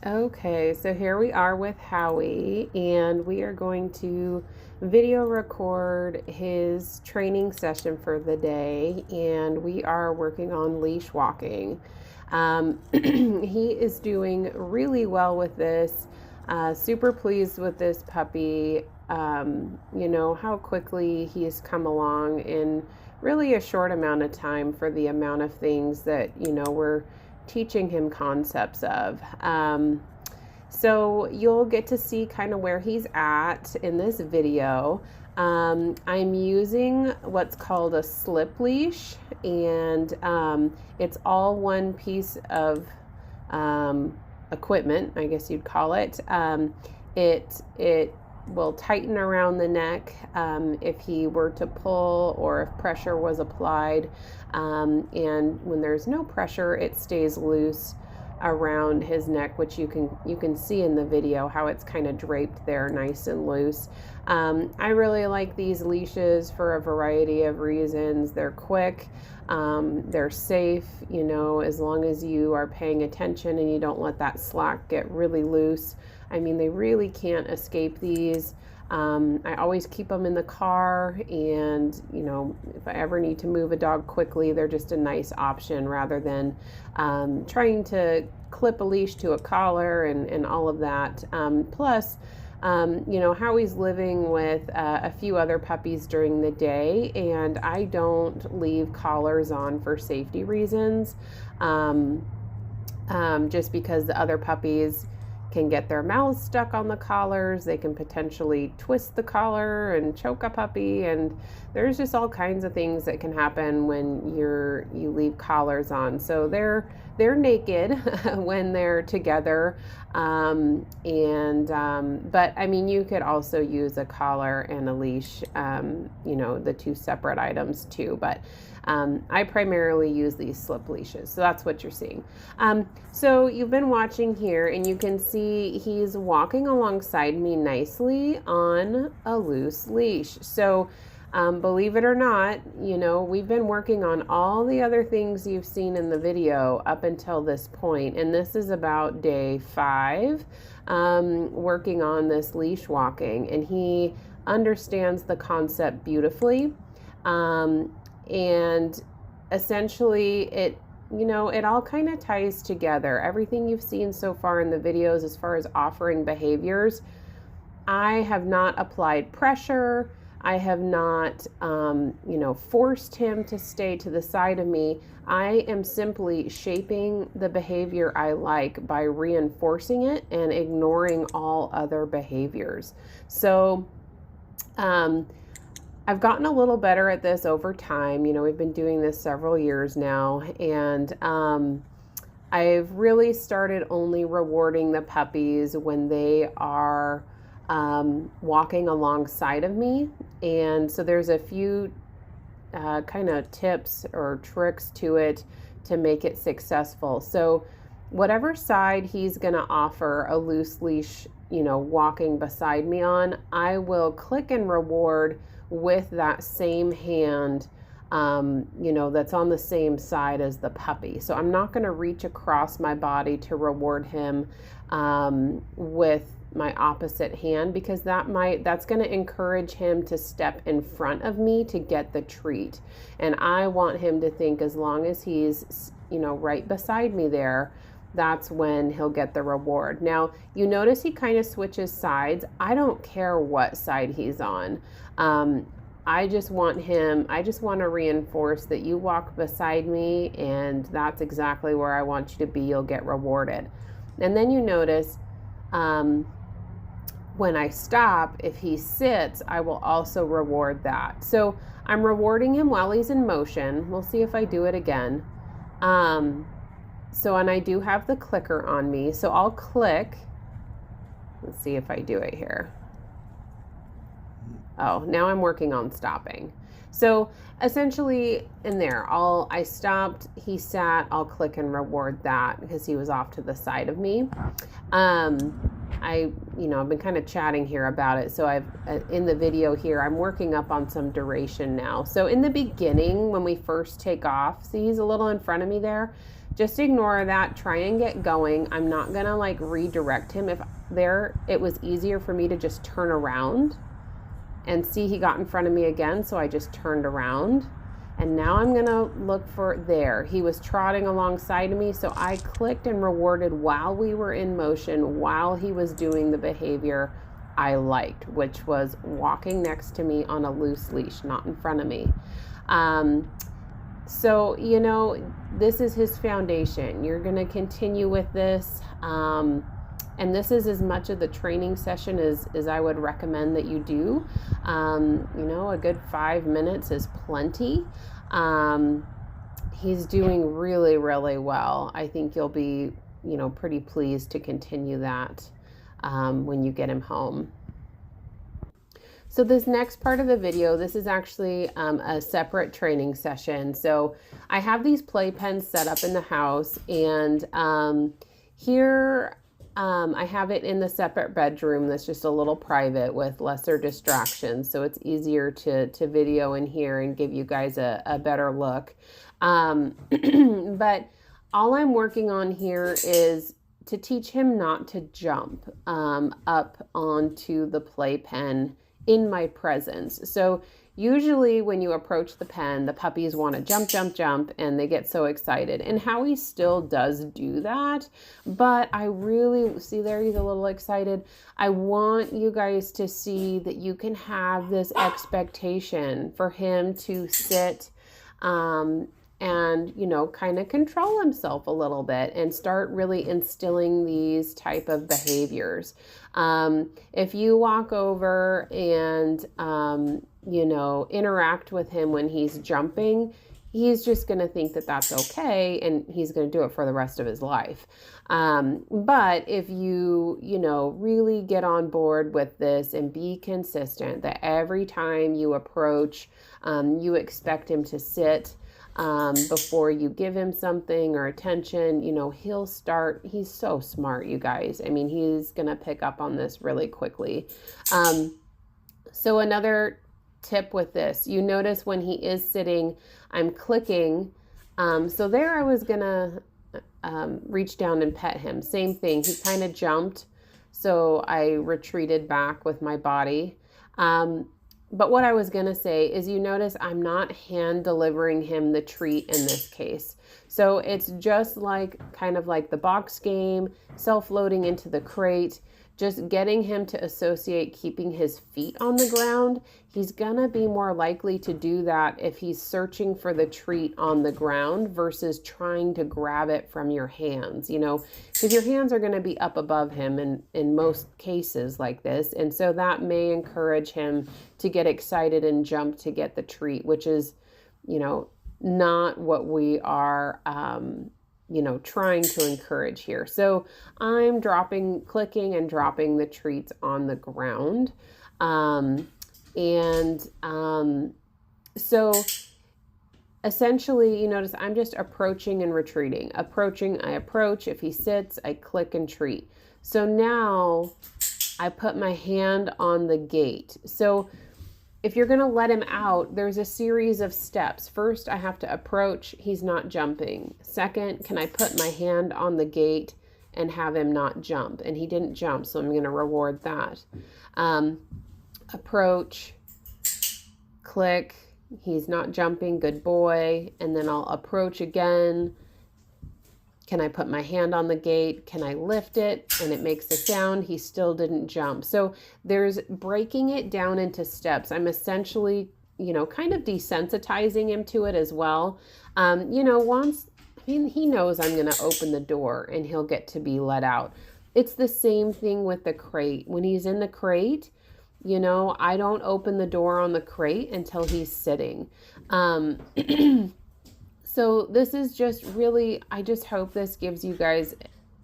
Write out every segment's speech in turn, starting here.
Okay, so here we are with Howie, and we are going to video record his training session for the day, and we are working on leash walking. He is doing really well with this, super pleased with this puppy. You know, how quickly he's come along in really a short amount of time for the amount of things that, we're teaching him concepts of. So you'll get to see kind of where he's at in this video. I'm using what's called a slip leash, and it's all one piece of equipment, I guess you'd call it. It will tighten around the neck if he were to pull or if pressure was applied. And when there's no pressure, it stays loose around his neck, which you can see in the video how it's kind of draped there nice and loose. I really like these leashes for a variety of reasons. They're quick, they're safe, as long as you are paying attention and you don't let that slack get really loose. I mean, they really can't escape these. I always keep them in the car, and if I ever need to move a dog quickly, they're just a nice option rather than trying to clip a leash to a collar and all of that. Plus, Howie's living with a few other puppies during the day, and I don't leave collars on for safety reasons, just because the other puppies can get their mouths stuck on the collars. They can potentially twist the collar and choke a puppy, and there's just all kinds of things that can happen when you leave collars on. So they're naked when they're together, but I mean, you could also use a collar and a leash, the two separate items too, but I primarily use these slip leashes. So that's what you're seeing. So you've been watching here, and you can see he's walking alongside me nicely on a loose leash. So believe it or not, we've been working on all the other things you've seen in the video up until this point, and this is about day 5, working on this leash walking, and he understands the concept beautifully. And essentially it all kind of ties together. Everything you've seen so far in the videos as far as offering behaviors, I have not applied pressure. I have not, forced him to stay to the side of me. I am simply shaping the behavior I like by reinforcing it and ignoring all other behaviors. So, I've gotten a little better at this over time. We've been doing this several years now, and I've really started only rewarding the puppies when they are walking alongside of me. And so there's a few kind of tips or tricks to it to make it successful. So whatever side he's going to offer a loose leash, walking beside me on, I will click and reward with that same hand, that's on the same side as the puppy. So I'm not going to reach across my body to reward him with my opposite hand, because that's going to encourage him to step in front of me to get the treat. And I want him to think as long as he's, right beside me there, that's when he'll get the reward. Now, you notice he kind of switches sides. I don't care what side he's on. I just want to reinforce that you walk beside me, and that's exactly where I want you to be. You'll get rewarded. And then you notice when I stop, if he sits, I will also reward that. So I'm rewarding him while he's in motion. We'll see if I do it again. And I do have the clicker on me, so I'll click. Let's see if I do it here. Oh, now I'm working on stopping. So essentially in there, I stopped, he sat, I'll click and reward that because he was off to the side of me. I've been kind of chatting here about it. So in the video here, I'm working up on some duration now. So in the beginning, when we first take off, see he's a little in front of me there. just ignore that. Try and get going. I'm not going to like redirect him. If it was easier for me to just turn around and see he got in front of me again. So I just turned around. And now I'm going to look for there. He was trotting alongside of me. So I clicked and rewarded while we were in motion, while he was doing the behavior I liked, which was walking next to me on a loose leash, not in front of me. So, this is his foundation. You're going to continue with this. And this is as much of the training session as I would recommend that you do. A good 5 minutes is plenty. He's doing really, really well. I think you'll be, pretty pleased to continue that when you get him home. So this next part of the video, this is actually a separate training session. So I have these playpens set up in the house, and here I have it in the separate bedroom that's just a little private with lesser distractions. So it's easier to video in here and give you guys a better look. But all I'm working on here is to teach him not to jump up onto the playpen in my presence. So usually when you approach the pen, the puppies want to jump, jump, jump, and they get so excited. And Howie still does do that, but I really, see there, he's a little excited. I want you guys to see that you can have this expectation for him to sit and, kind of control himself a little bit and start really instilling these type of behaviors. If you walk over and, interact with him when he's jumping, he's just going to think that that's okay, and he's going to do it for the rest of his life. But if you, really get on board with this and be consistent, that every time you approach, you expect him to sit before you give him something or attention, he's so smart, you guys. I mean, he's going to pick up on this really quickly. So another tip with this, you notice when he is sitting, I'm clicking. So there I was going to reach down and pet him. Same thing. He kind of jumped. So I retreated back with my body. But what I was going to say is, you notice I'm not hand delivering him the treat in this case. So it's just kind of like the box game, self-loading into the crate, just getting him to associate keeping his feet on the ground. He's going to be more likely to do that if he's searching for the treat on the ground versus trying to grab it from your hands, because your hands are going to be up above him in most cases like this. And so that may encourage him to get excited and jump to get the treat, which is, not what we are, trying to encourage here. So I'm clicking and dropping the treats on the ground. So essentially, you notice I'm just approaching and retreating. Approaching, I approach. If he sits, I click and treat. So now I put my hand on the gate. So if you're going to let him out, there's a series of steps. First, I have to approach. He's not jumping. Second, can I put my hand on the gate and have him not jump? And he didn't jump, so I'm going to reward that. Approach, click. He's not jumping. Good boy. And then I'll approach again. Can I put my hand on the gate? Can I lift it? And it makes a sound. He still didn't jump. So there's breaking it down into steps. I'm essentially, kind of desensitizing him to it as well. He knows I'm going to open the door and he'll get to be let out. It's the same thing with the crate. When he's in the crate, I don't open the door on the crate until he's sitting. So this is just really, I just hope this gives you guys,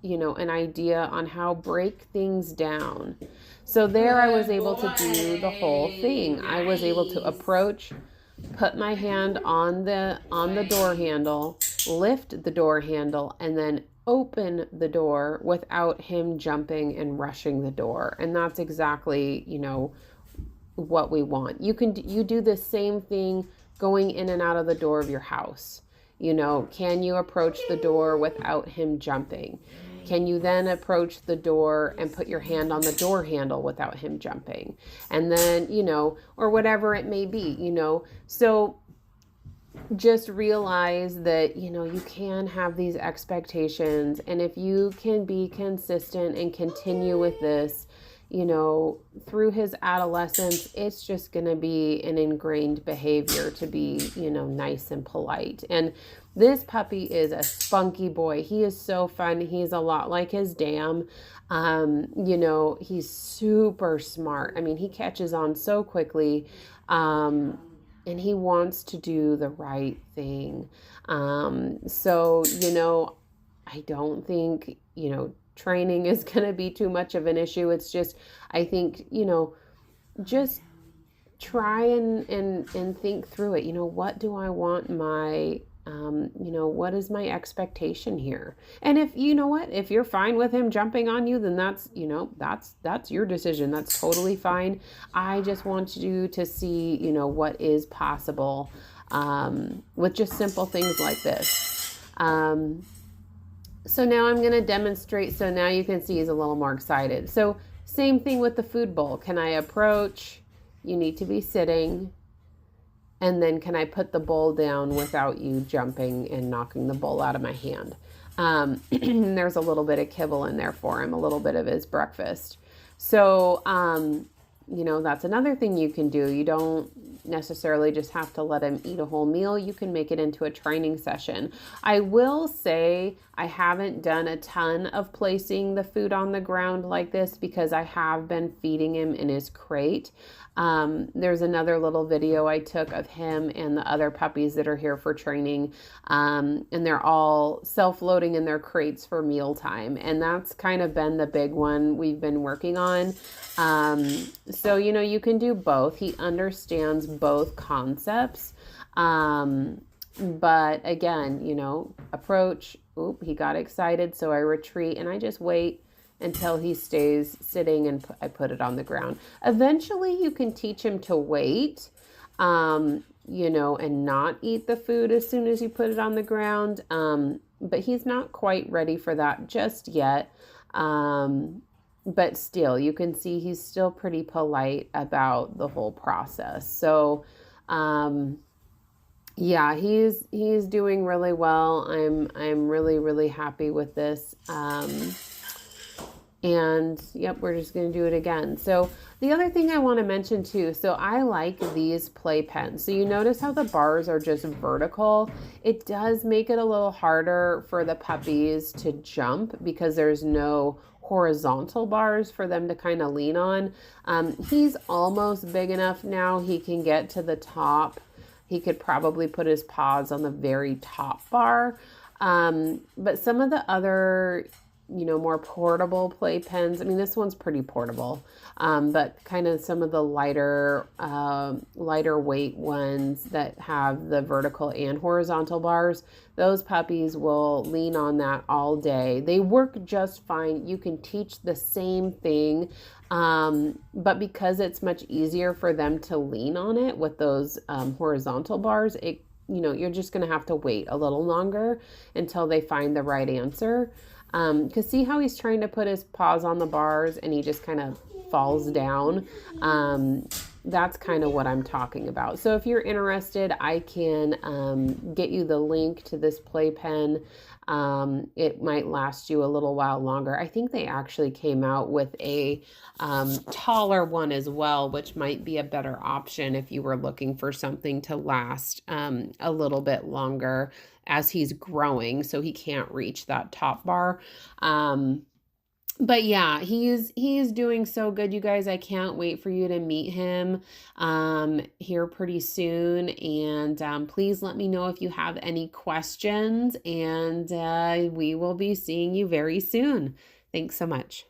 an idea on how break things down. So there I was able to do the whole thing. I was able to approach, put my hand on the door handle, lift the door handle, and then open the door without him jumping and rushing the door. And that's exactly, what we want. You do the same thing going in and out of the door of your house. Can you approach the door without him jumping? Can you then approach the door and put your hand on the door handle without him jumping? And then, or whatever it may be, So just realize that, you can have these expectations. And if you can be consistent and continue with this, through his adolescence, it's just going to be an ingrained behavior to be, nice and polite. And this puppy is a spunky boy. He is so fun. He's a lot like his dam. He's super smart. I mean, he catches on so quickly. And he wants to do the right thing. So, I don't think, training is going to be too much of an issue. It's just, I think, just try and think through it. What do I want my, what is my expectation here? And if, if you're fine with him jumping on you, then that's your decision. That's totally fine. I just want you to see, what is possible, with just simple things like this. So now I'm going to demonstrate. So now you can see he's a little more excited. So same thing with the food bowl. Can I approach? You need to be sitting. And then can I put the bowl down without you jumping and knocking the bowl out of my hand? There's a little bit of kibble in there for him, a little bit of his breakfast. So, that's another thing you can do. You don't necessarily just have to let him eat a whole meal. You can make it into a training session. I will say I haven't done a ton of placing the food on the ground like this because I have been feeding him in his crate. There's another little video I took of him and the other puppies that are here for training. And they're all self-loading in their crates for mealtime. And that's kind of been the big one we've been working on. So, you can do both. He understands both concepts. But again, approach, he got excited. So I retreat and I just wait until he stays sitting and I put it on the ground. Eventually you can teach him to wait, and not eat the food as soon as you put it on the ground. But he's not quite ready for that just yet. But still, you can see he's still pretty polite about the whole process. So, yeah, he's doing really well. I'm really, really happy with this. And yep, we're just going to do it again. So the other thing I want to mention too, so I like these play pens. So you notice how the bars are just vertical. It does make it a little harder for the puppies to jump because there's no horizontal bars for them to kind of lean on. He's almost big enough now. He can get to the top. He could probably put his paws on the very top bar. But some of the other, more portable play pens. I mean, this one's pretty portable, but kind of some of the lighter weight ones that have the vertical and horizontal bars, those puppies will lean on that all day. They work just fine. You can teach the same thing, but because it's much easier for them to lean on it with those horizontal bars, you're just going to have to wait a little longer until they find the right answer. Because see how he's trying to put his paws on the bars and he just kind of falls down? That's kind of what I'm talking about. So if you're interested, I can get you the link to this playpen. It might last you a little while longer. I think they actually came out with a taller one as well, which might be a better option if you were looking for something to last a little bit longer as he's growing, so he can't reach that top bar. But yeah, he's doing so good, you guys. I can't wait for you to meet him here pretty soon. And please let me know if you have any questions. And we will be seeing you very soon. Thanks so much.